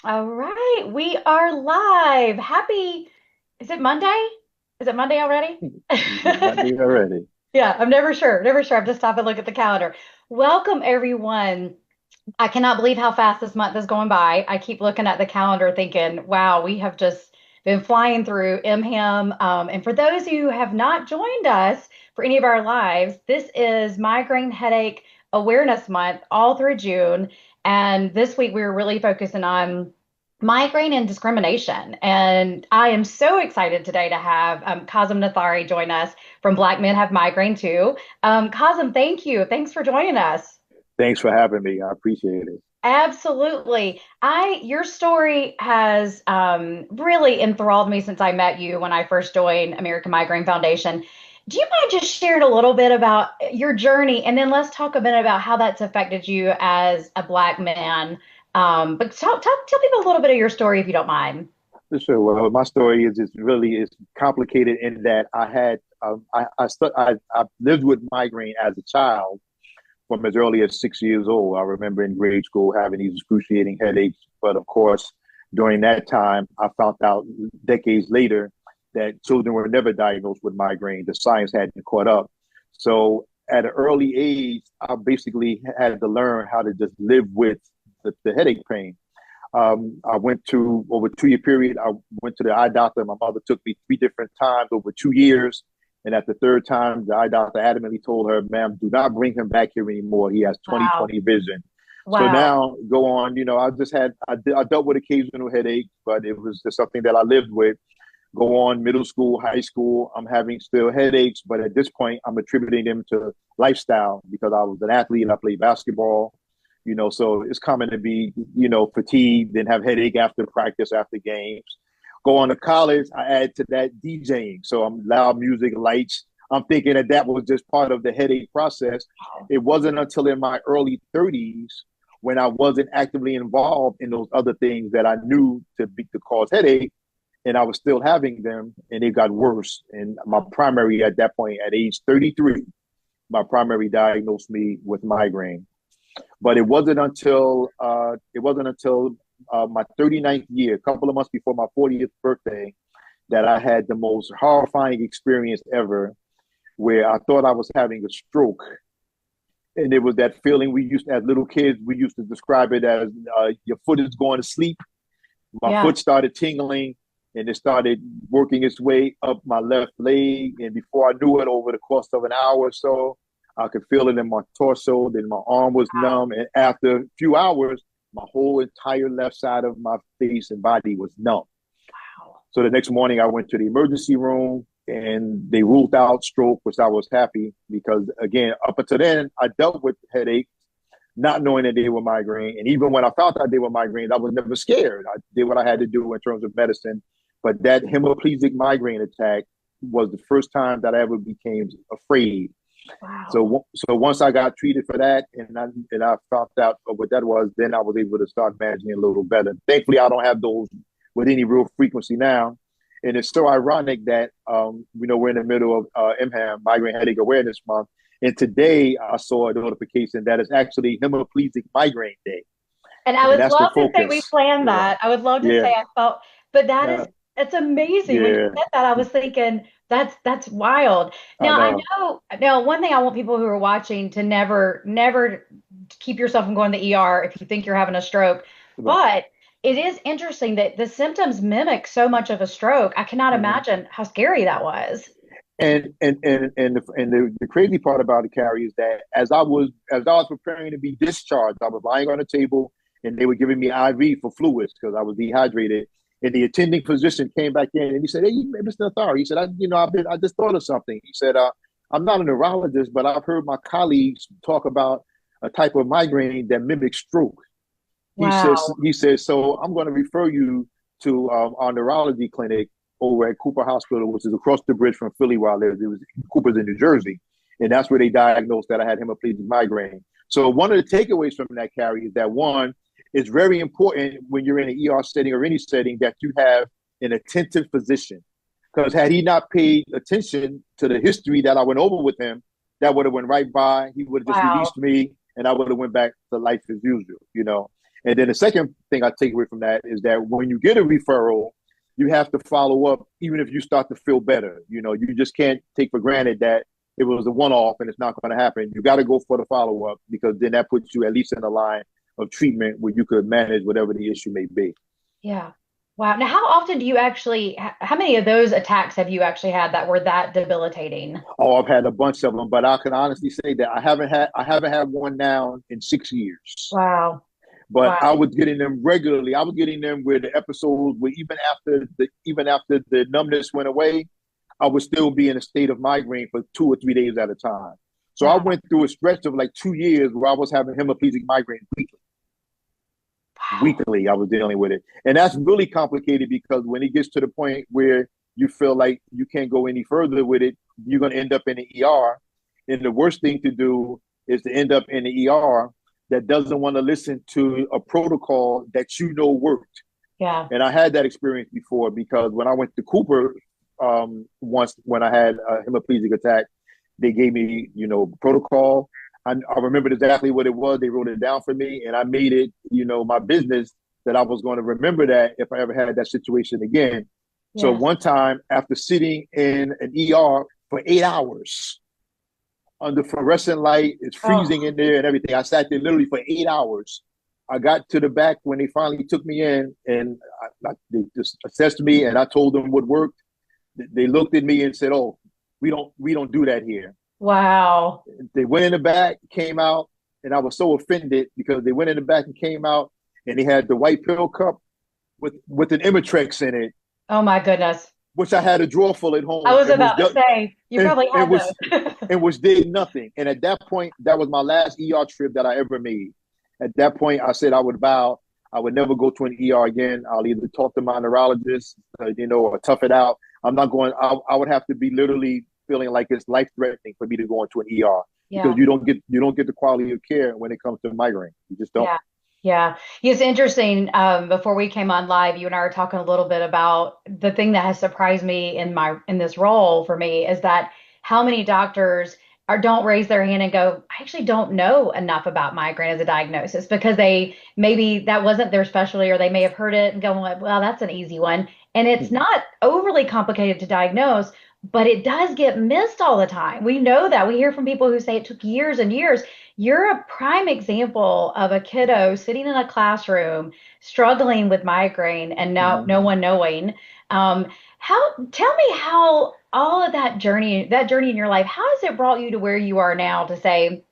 All right, we are live. Is it Monday? Is it Monday already? It might be already. Yeah, I'm never sure. Never sure. I have to stop and look at the calendar. Welcome, everyone. I cannot believe how fast this month is going by. I keep looking at the calendar thinking, wow, we have just been flying through MHAM. And for those of you who have not joined us for any of our lives, this is Migraine Headache Awareness Month all through June. And this week we were really focusing on migraine and discrimination. And I am so excited today to have Qasim Nathari join us from Black Men Have Migraine Too. Qasim, thank you. Thanks for joining us. Thanks for having me. I appreciate it. Absolutely. Your story has really enthralled me since I met you when I first joined American Migraine Foundation. Do you mind just sharing a little bit about your journey, and then let's talk a bit about how that's affected you as a Black man? But tell people a little bit of your story if you don't mind. Sure. Well, my story is really is complicated in that I had I lived with migraine as a child from as early as 6 years old. I remember in grade school having these excruciating headaches, but of course, during that time, I found out decades later that children were never diagnosed with migraine. The science hadn't caught up. So at an early age, I basically had to learn how to just live with the headache pain. I went to over a 2 year period. I went to the eye doctor. My mother took me three different times over 2 years. And at the third time, the eye doctor adamantly told her, ma'am, do not bring him back here anymore. He has Wow. 20/20 vision. So Wow. now go on, I just I dealt with occasional headaches, but it was just something that I lived with. Go on, middle school, high school, I'm having still headaches, but at this point, I'm attributing them to lifestyle because I was an athlete and I played basketball. So it's common to be, fatigued and have headache after practice, after games. Go on to college, I add to that DJing. So I'm loud music, lights. I'm thinking that was just part of the headache process. It wasn't until in my early 30s when I wasn't actively involved in those other things that I knew to cause headache, and I was still having them, and it got worse. And my primary at that point, at age 33, my primary diagnosed me with migraine. But it wasn't until my 39th year, a couple of months before my 40th birthday, that I had the most horrifying experience ever, where I thought I was having a stroke. And it was that feeling as little kids, we used to describe it as your foot is going to sleep. My Yeah. foot started tingling and it started working its way up my left leg. And before I knew it, over the course of an hour or so, I could feel it in my torso. Then my arm was Wow. numb. And after a few hours, my whole entire left side of my face and body was numb. Wow. So the next morning, I went to the emergency room and they ruled out stroke, which I was happy because, again, up until then, I dealt with headaches, not knowing that they were migraine. And even when I found out they were migraines, I was never scared. I did what I had to do in terms of medicine. But that hemiplegic migraine attack was the first time that I ever became afraid. Wow. So once I got treated for that, and I found out what that was, then I was able to start managing a little better. Thankfully, I don't have those with any real frequency now. And it's so ironic that we're in the middle of MHAM, Migraine Headache Awareness Month, and today I saw a notification that it's actually Hemiplegic Migraine Day, And I and would that's the love to say we focus. planned Yeah, that. I would love to yeah, say I felt, but uh, it's amazing. When you yeah. said that, I was thinking that's wild. I Now I know. know now one thing I want people who are watching to never keep yourself from going to the ER if you think you're having a stroke. But it is interesting that the symptoms mimic so much of a stroke. I cannot Mhm. imagine how scary that was. And the crazy part about it, Carrie, is that as I was preparing to be discharged, I was lying on a table and they were giving me IV for fluids because I was dehydrated. And the attending physician came back in and he said, "Hey, Mr. Nathari," he said, I just thought of something." He said, "I'm not a neurologist, but I've heard my colleagues talk about a type of migraine that mimics stroke." Wow. He says, "So I'm going to refer you to our neurology clinic over at Cooper Hospital, which is across the bridge from Philly where I lived. It was Cooper's in New Jersey. And that's where they diagnosed that I had hemiplegic migraine." So one of the takeaways from that, Carrie, is that one, it's very important when you're in an ER setting or any setting that you have an attentive physician. Because had he not paid attention to the history that I went over with him, that would have went right by. He would have just Wow. released me and I would have went back to life as usual. And then the second thing I take away from that is that when you get a referral, you have to follow up, even if you start to feel better. You just can't take for granted that it was a one-off and it's not going to happen. You got to go for the follow-up, because then that puts you at least in the line of treatment where you could manage whatever the issue may be. Yeah. Wow. Now, how often do you actually, how many of those attacks have you actually had that were that debilitating? Oh, I've had a bunch of them, but I can honestly say that I haven't had one now in 6 years. Wow. But I Wow. was getting them regularly. I was getting them where the episodes where even after the numbness went away, I would still be in a state of migraine for 2 or 3 days at a time. So I Wow. went through a stretch of like 2 years where I was having hemiplegic migraine weekly. Wow. Weekly, I was dealing with it. And that's really complicated, because when it gets to the point where you feel like you can't go any further with it, you're going to end up in the ER. And the worst thing to do is to end up in the ER that doesn't want to listen to a protocol that worked. Yeah. And I had that experience before, because when I went to Cooper once, when I had a hemiplegic attack, they gave me, protocol. I remembered exactly what it was. They wrote it down for me, and I made it, my business, that I was going to remember that if I ever had that situation again. So Yes. one time, after sitting in an ER for 8 hours under fluorescent light, it's freezing Oh, in there and everything. I sat there literally for 8 hours. I got to the back when they finally took me in, and they just assessed me, and I told them what worked. They looked at me and said, "Oh, we don't do that here." wow. They went in the back, came out, and I was so offended, because they went in the back and came out, and they had the white pill cup with an Imitrex in it, Oh my goodness. which I had a drawer full at I home, was about to say, you and, probably and had which those. and which did nothing. And at that point, that was my last ER trip that I ever made. At that point, I said I would vow I would never go to an ER again. I'll either talk to my neurologist, or tough it out. I'm not going. I would have to be literally feeling like it's life threatening for me to go into an ER, because Yeah. you don't get the quality of care when it comes to migraine. You just don't. Yeah. Yeah. It's interesting. Before we came on live, you and I were talking a little bit about the thing that has surprised me in this role for me is that how many doctors don't raise their hand and go, I actually don't know enough about migraine as a diagnosis because they maybe that wasn't their specialty or they may have heard it and going, well, that's an easy one. And it's Mhm. not overly complicated to diagnose, but it does get missed all the time. We know that. We hear from people who say it took years and years. You're a prime example of a kiddo sitting in a classroom struggling with migraine and no Mhm. one knowing. How tell me how all of that journey in your life, how has it brought you to where you are now to say,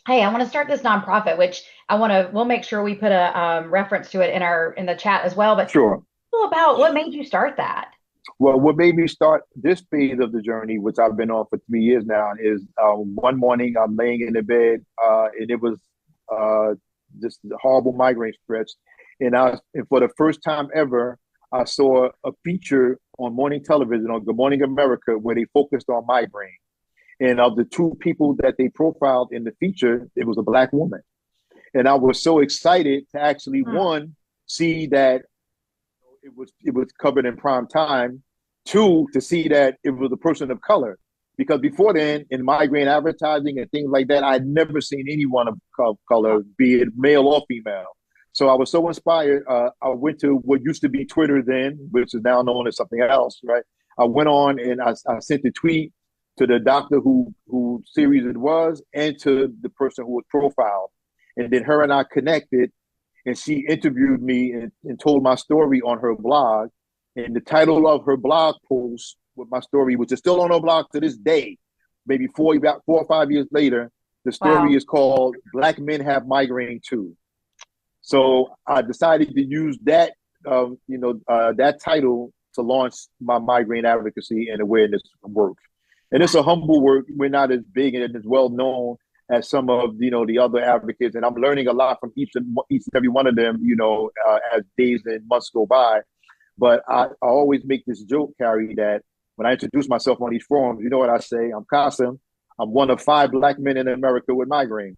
hey, I want to start this nonprofit, which we'll make sure we put a reference to it in the chat as well. But Sure. all about what made you start that? Well, what made me start this phase of the journey, which I've been on for 3 years now, is one morning I'm laying in the bed, and it was uh, just a horrible migraine stretch. And for the first time ever, I saw a feature on morning television on Good Morning America where they focused on migraine. And of the two people that they profiled in the feature, it was a Black woman. And I was so excited to actually, Hmm. one, see that it was covered in prime time. Two, to see that it was a person of color, because before then, in migraine advertising and things like that, I'd never seen anyone of color, be it male or female. So I was so inspired. I went to what used to be Twitter then, which is now known as something else, right? I went on and I sent a tweet to the doctor who series it was, and to the person who was profiled, and then her and I connected, and she interviewed me and told my story on her blog. And the title of her blog post with my story, which is still on her blog to this day, maybe about 4 or 5 years later, the story Wow. is called "Black Men Have Migraine Too." So I decided to use that title to launch my migraine advocacy and awareness work. And it's a humble work. We're not as big and as well known as some of the other advocates, and I'm learning a lot from each and every one of them. As days and months go by. But I always make this joke, Carrie, that when I introduce myself on these forums, you know what I say? I'm Qasim. I'm one of 5 Black men in America with migraine.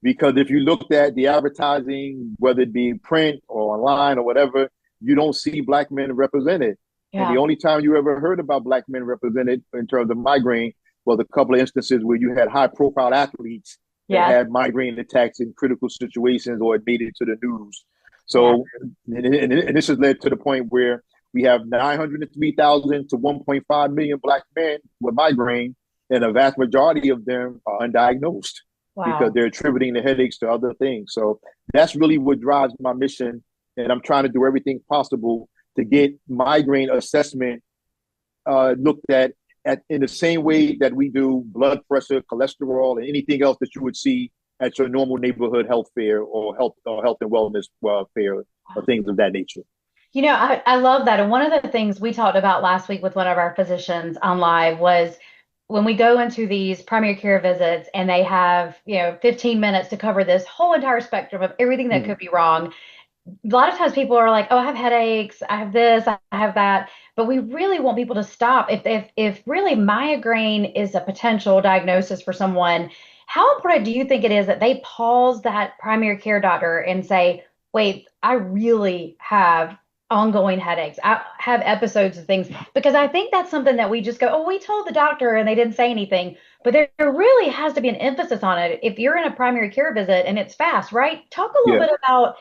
Because if you looked at the advertising, whether it be print or online or whatever, you don't see Black men represented. And the Yeah. only time you ever heard about Black men represented in terms of migraine was a couple of instances where you had high profile athletes that Yes. had migraine attacks in critical situations or it made it to the news. Yeah. So, and this has led to the point where we have 903,000 to 1.5 million Black men with migraine, and a vast majority of them are undiagnosed because Wow. they're attributing the headaches to other things. So that's really what drives my mission. And I'm trying to do everything possible to get migraine assessment looked at in the same way that we do blood pressure, cholesterol, and anything else that you would see at your normal neighborhood health fair or health and wellness fair or things of that nature. I love that. And one of the things we talked about last week with one of our physicians on live was when we go into these primary care visits and they have, 15 minutes to cover this whole entire spectrum of everything that Mm-hmm. could be wrong. A lot of times people are like, "Oh, I have headaches, I have this, I have that," but we really want people to stop. If really migraine is a potential diagnosis for someone, how important do you think it is that they pause that primary care doctor and say, "Wait, I really have ongoing headaches. I have episodes of things," because I think that's something that we just go, "Oh, we told the doctor and they didn't say anything." But there really has to be an emphasis on it. If you're in a primary care visit and it's fast, right? Talk a little Yeah. bit about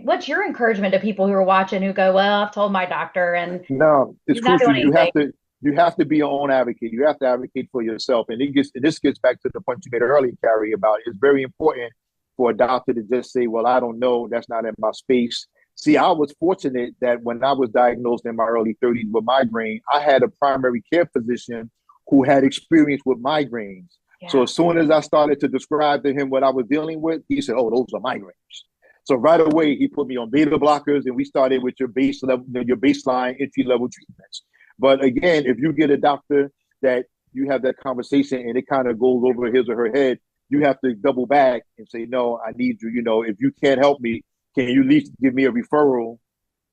what's your encouragement to people who are watching who go, well, I've told my doctor and No, it's he's not crucial. doing anything. You have to be your own advocate. You have to advocate for yourself. And this gets back to the point you made earlier, Carrie, about it's very important for a doctor to just say, well, I don't know. That's not in my space. See, I was fortunate that when I was diagnosed in my early 30s with migraine, I had a primary care physician who had experience with migraines. So Yeah. as soon as I started to describe to him what I was dealing with, he said, oh, those are migraines. So right away, he put me on beta blockers, and we started with your base level, your baseline entry level treatments. But again, if you get a doctor that you have that conversation and it kind of goes over his or her head, you have to double back and say, no, I need you. If you can't help me, can you at least give me a referral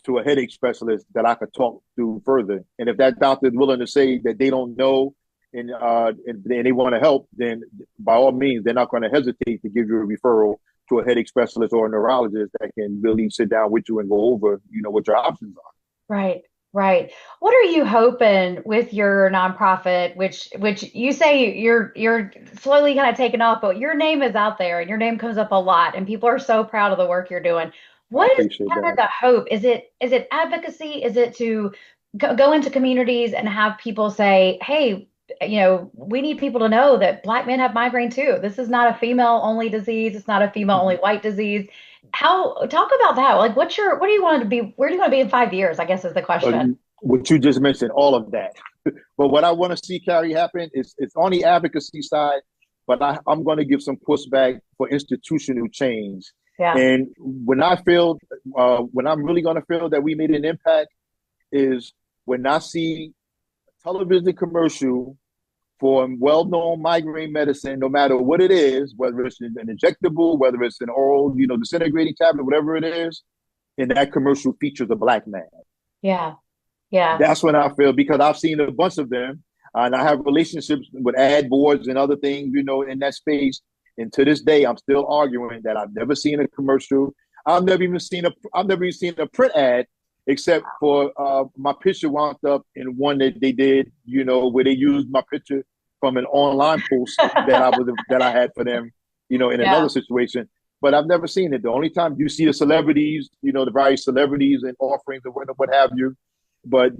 to a headache specialist that I could talk to further? And if that doctor is willing to say that they don't know and they want to help, then by all means, they're not going to hesitate to give you a referral to a headache specialist or a neurologist that can really sit down with you and go over, what your options are. Right. Right. What are you hoping with your nonprofit, which you say you're slowly kind of taking off, but your name is out there and your name comes up a lot and people are so proud of the work you're doing. I What is appreciate kind of that. the hope? Is it advocacy? Is it to go into communities and have people say, "Hey, we need people to know that Black men have migraine too. This is not a female only disease. It's not a female only white disease." How talk about that? Like, what do you want to be? Where do you want to be in 5 years? I guess is the question. What you just mentioned, all of that. But what I want to see, Carrie, happen is it's on the advocacy side, but I'm going to give some pushback for institutional change. Yeah. And when I'm really going to feel that we made an impact is when I see a television commercial for well-known migraine medicine, no matter what it is, whether it's an injectable, whether it's an oral, disintegrating tablet, whatever it is, and that commercial features a Black man. Yeah. Yeah. That's when I feel, because I've seen a bunch of them, and I have relationships with ad boards and other things, in that space. And to this day, I'm still arguing that I've never seen a commercial. I've never even seen a print ad, except for my picture wound up in one that they did, where they used my picture from an online post that I had for them, in Yeah. another situation. But I've never seen it. The only time you see the celebrities, the various celebrities and offerings and what have you, but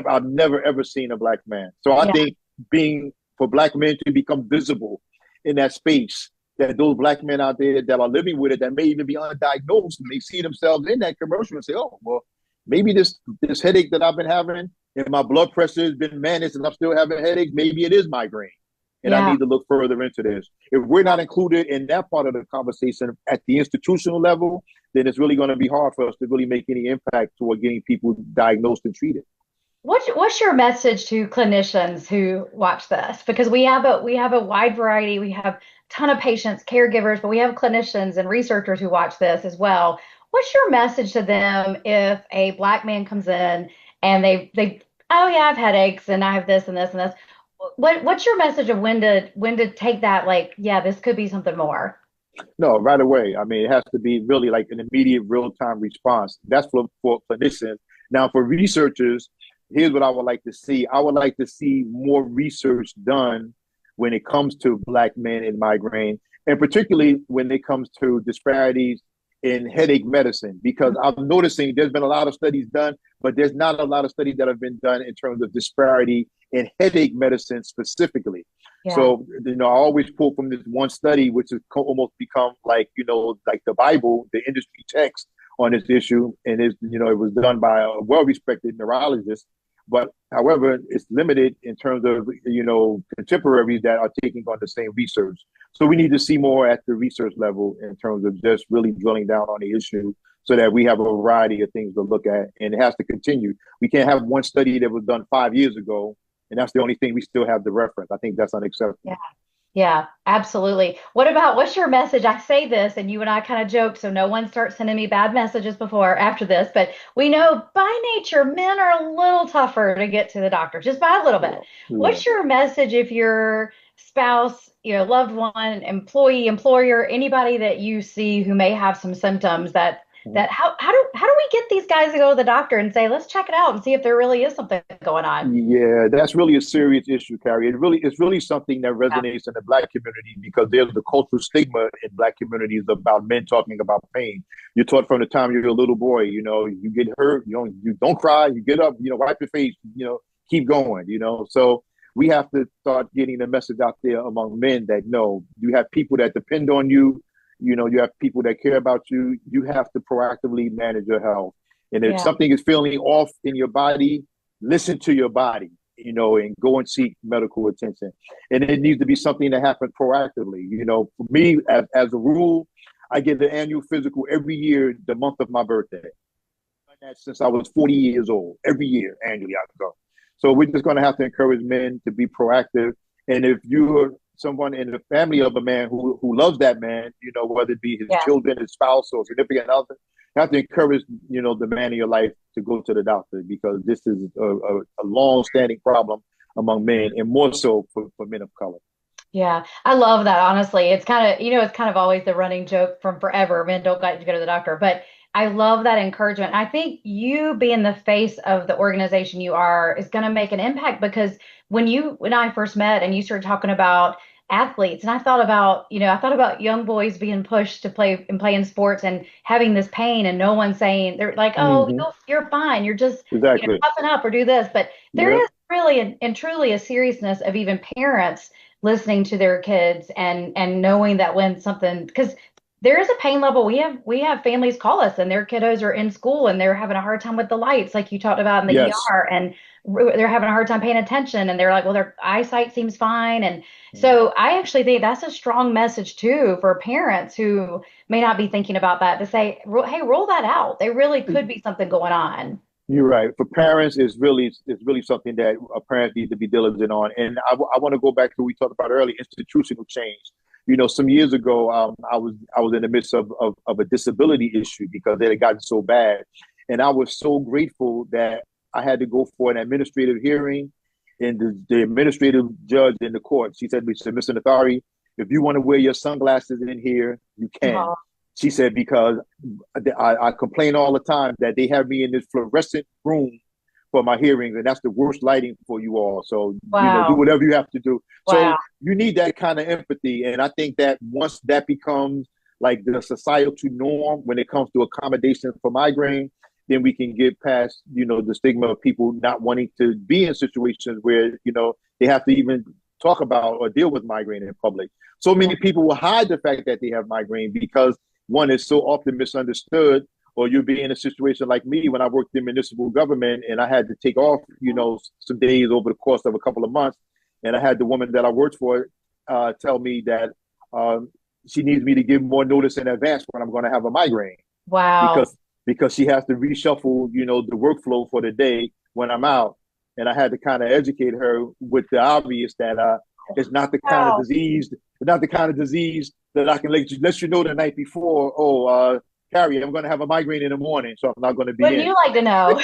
I've never ever seen a Black man. So I Yeah. think for Black men to become visible in that space, that those Black men out there that are living with it, that may even be undiagnosed, and they see themselves in that commercial and say, oh, well, maybe this headache that I've been having and my blood pressure has been managed and I'm still having headaches, maybe it is migraine. And I Yeah. need to look further into this. If we're not included in that part of the conversation at the institutional level, then it's really going to be hard for us to really make any impact toward getting people diagnosed and treated. What's your message to clinicians who watch this? Because we have a wide variety. We have a ton of patients, caregivers, but we have clinicians and researchers who watch this as well. What's your message to them if a Black man comes in and they oh yeah, I have headaches and I have this and this and this. What's your message of when to take that, like, yeah, this could be something more? No, right away. I mean, it has to be really like an immediate real-time response. That's for clinicians. Now, for researchers, here's what I would like to see. I would like to see more research done when it comes to Black men and migraine, and particularly when it comes to disparities in headache medicine, because I'm noticing there's been a lot of studies done, but there's not a lot of studies that have been done in terms of disparity in headache medicine specifically. Yeah. So, I always pull from this one study, which has almost become like, like the Bible, the industry text on this issue. And it was done by a well-respected neurologist. But however, it's limited in terms of, contemporaries that are taking on the same research. So we need to see more at the research level in terms of just really drilling down on the issue so that we have a variety of things to look at. And it has to continue. We can't have one study that was done 5 years ago, and that's the only thing we still have the reference. I think that's unacceptable. Yeah. Yeah, absolutely. What's your message? I say this and you and I kind of joke, so no one starts sending me bad messages before or after this, but we know by nature men are a little tougher to get to the doctor, just by a little bit. Yeah. What's your message if your spouse, loved one, employee, employer, anybody that you see who may have some symptoms that how do we get these guys to go to the doctor and say, let's check it out and see if there really is something going on? Yeah, that's really a serious issue, Carrie. It's really something that resonates in the Black community, because there's the cultural stigma in Black communities about men talking about pain. You're taught from the time you're a little boy, you get hurt, you don't cry, you get up, wipe your face, keep going, So we have to start getting the message out there among men that no, you have people that depend on you. You have people that care about you. You have to proactively manage your health. And if something is feeling off in your body, listen to your body, and go and seek medical attention. And it needs to be something that happens proactively. For me, as a rule, I get the annual physical every year, the month of my birthday. I've done that since I was 40 years old. Every year, annually, I go. So we're just going to have to encourage men to be proactive. And if you're someone in the family of a man who loves that man, whether it be his children, his spouse, or significant other, you have to encourage, the man in your life to go to the doctor, because this is a long-standing problem among men, and more so for men of color. Yeah, I love that. Honestly, it's kind of always the running joke from forever. Men don't like to go to the doctor, but I love that encouragement. I think you being the face of the organization you are is going to make an impact, because when I first met and you started talking about athletes, and I thought about young boys being pushed to play in sports and having this pain, and no one saying, they're like, oh, you're fine. You're just exactly puffing up or do this. But there is really and truly a seriousness of even parents listening to their kids and knowing that when something, because there is a pain level. We have families call us and their kiddos are in school and they're having a hard time with the lights, like you talked about in the ER, and they're having a hard time paying attention, and they're like, well, their eyesight seems fine. And so I actually think that's a strong message too for parents who may not be thinking about that, to say, hey, roll that out. There really could be something going on. You're right. For parents, it's really something that parents need to be diligent on. And I want to go back to what we talked about earlier, institutional change. Some years ago, I was in the midst of a disability issue because it had gotten so bad, and I was so grateful that I had to go for an administrative hearing, and the administrative judge in the court, she said, Mr. Nathari, if you want to wear your sunglasses in here, you can. Oh. She said, because I complain all the time that they have me in this fluorescent room for my hearings, and that's the worst lighting for you all. So, do whatever you have to do. Wow. So you need that kind of empathy. And I think that once that becomes like the societal norm when it comes to accommodation for migraine, then we can get past, the stigma of people not wanting to be in situations where, they have to even talk about or deal with migraine in public. So many people will hide the fact that they have migraine because one is so often misunderstood, or you'll be in a situation like me when I worked in municipal government and I had to take off, some days over the course of a couple of months. And I had the woman that I worked for tell me that she needs me to give more notice in advance when I'm going to have a migraine. Wow. Because she has to reshuffle, the workflow for the day when I'm out. And I had to kind of educate her with the obvious that it's not the kind of disease, that I can let you know the night before, Carrie, I'm going to have a migraine in the morning, so I'm not going to be in. Wouldn't you like to know?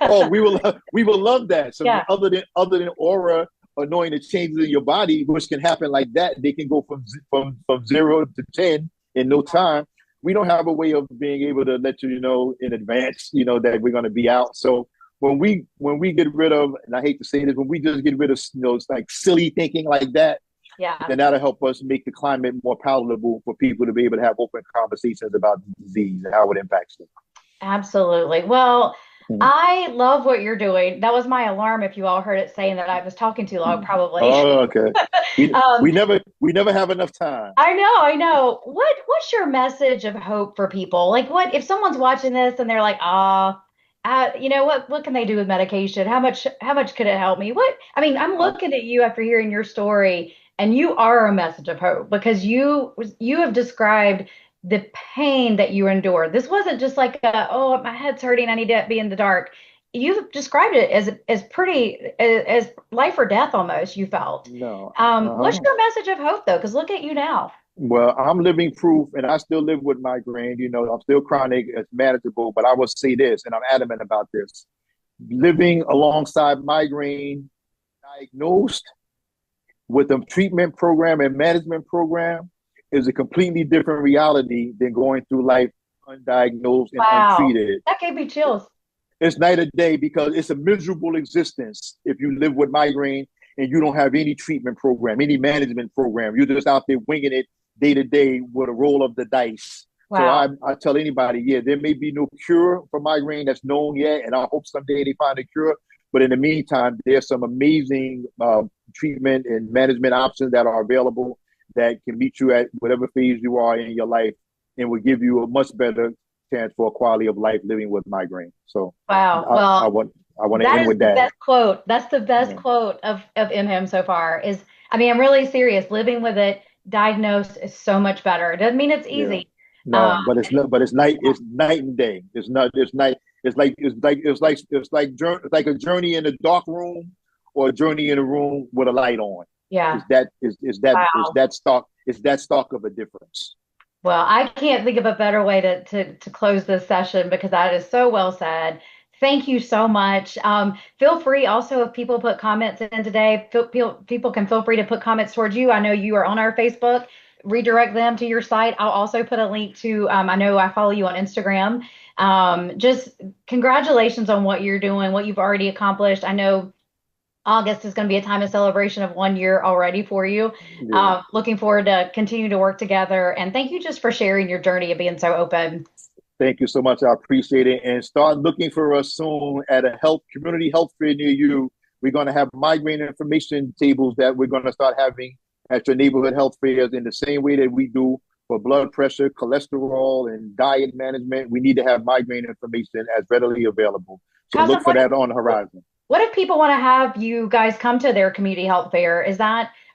Oh, we will love that. So other than aura or knowing the changes in your body, which can happen like that, they can go from 0 to 10 in no time. We don't have a way of being able to let you know in advance, that we're going to be out. So when we get rid of, and I hate to say this, when we just get rid of, like silly thinking like that, Yeah. Then that'll help us make the climate more palatable for people to be able to have open conversations about the disease and how it impacts them. Absolutely. Well, Mhm. I love what you're doing. That was my alarm if you all heard it saying that I was talking too long, probably. Oh, okay. We Um, we never have enough time. I know, I know. What's your message of hope for people? Like what if someone's watching this and they're like, you know what can they do with medication? How much could it help me? What I mean, I'm Um, looking at you after hearing your story, and you are a message of hope because you have described the pain that you endured. This wasn't just like oh, my head's hurting, I need to be in the dark. You've described it as pretty as life or death almost, you felt. no. What's Uh-huh. your message of hope though? Because look at you now. Well, I'm living proof, and I still live with migraine. You know, I'm still chronic. It's manageable, but I will say this, and I'm adamant about this: living alongside migraine, diagnosed with a treatment program and management program, is a completely different reality than going through life undiagnosed and Wow. untreated. That gave me chills. It's night or day because it's a miserable existence if you live with migraine and you don't have any treatment program, any management program. You're just out there winging it day to day with a roll of the dice. So Wow. I tell anybody, yeah, there may be no cure for migraine that's known yet, and I hope someday they find a cure. But in the meantime, there's some amazing treatment and management options that are available that can meet you at whatever phase you are in your life and will give you a much better chance for a quality of life living with migraine. So Wow. I, I Well, want I want to that end is with the that. best quote. That's the best Yeah. quote of MHAM so far is, I mean, I'm really serious. Living with it, diagnosed is so much better. It doesn't mean it's Yeah. easy. No, but it's not. But it's night and day. It's not. It's night. It's like a journey in a dark room or a journey in a room with a light on. Yeah. Wow. Is that stark of a difference. Well, I can't think of a better way to close this session because that is so well said. Thank you so much. Feel free also if people put comments in today, people can feel free to put comments towards you. I know you are on our Facebook. Redirect them to your site. I'll also put a link to, I know I follow you on Instagram. Just congratulations on what you're doing, what you've already accomplished. I know August is going to be a time of celebration of 1 year already for you. Yeah. Looking forward to continue to work together. And thank you just for sharing your journey and being so open. Thank you so much. I appreciate it. And start looking for us soon at a community health fair near you. We're going to have migraine information tables that we're going to start having at your neighborhood health fairs in the same way that we do for blood pressure, cholesterol, and diet management. We need to have migraine information as readily available. So Cousin, look for that on the horizon. what if people want to have you guys come to their community health fair?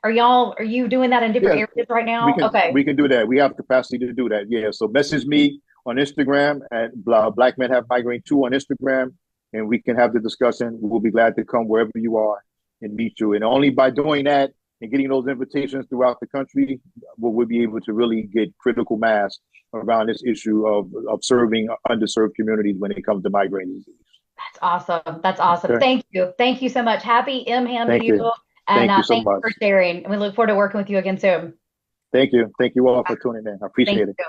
Are you doing that in different Yeah, areas right now? we Okay. can do that. We have capacity to do that. Yeah. So message me on Instagram at Black Men Have Migraine 2 on Instagram, and we can have the discussion. We'll be glad to come wherever you are and meet you. And only by doing that and getting those invitations throughout the country will we be able to really get critical mass around this issue of serving underserved communities when it comes to migraine disease. That's awesome. That's awesome. Okay. Thank you. Thank you so much. Happy MHAM to Thank you. you. And Thank you so thank you much. for sharing. And we look forward to working with you again soon. Thank you. Thank you all for tuning in. I Thank appreciate it. you.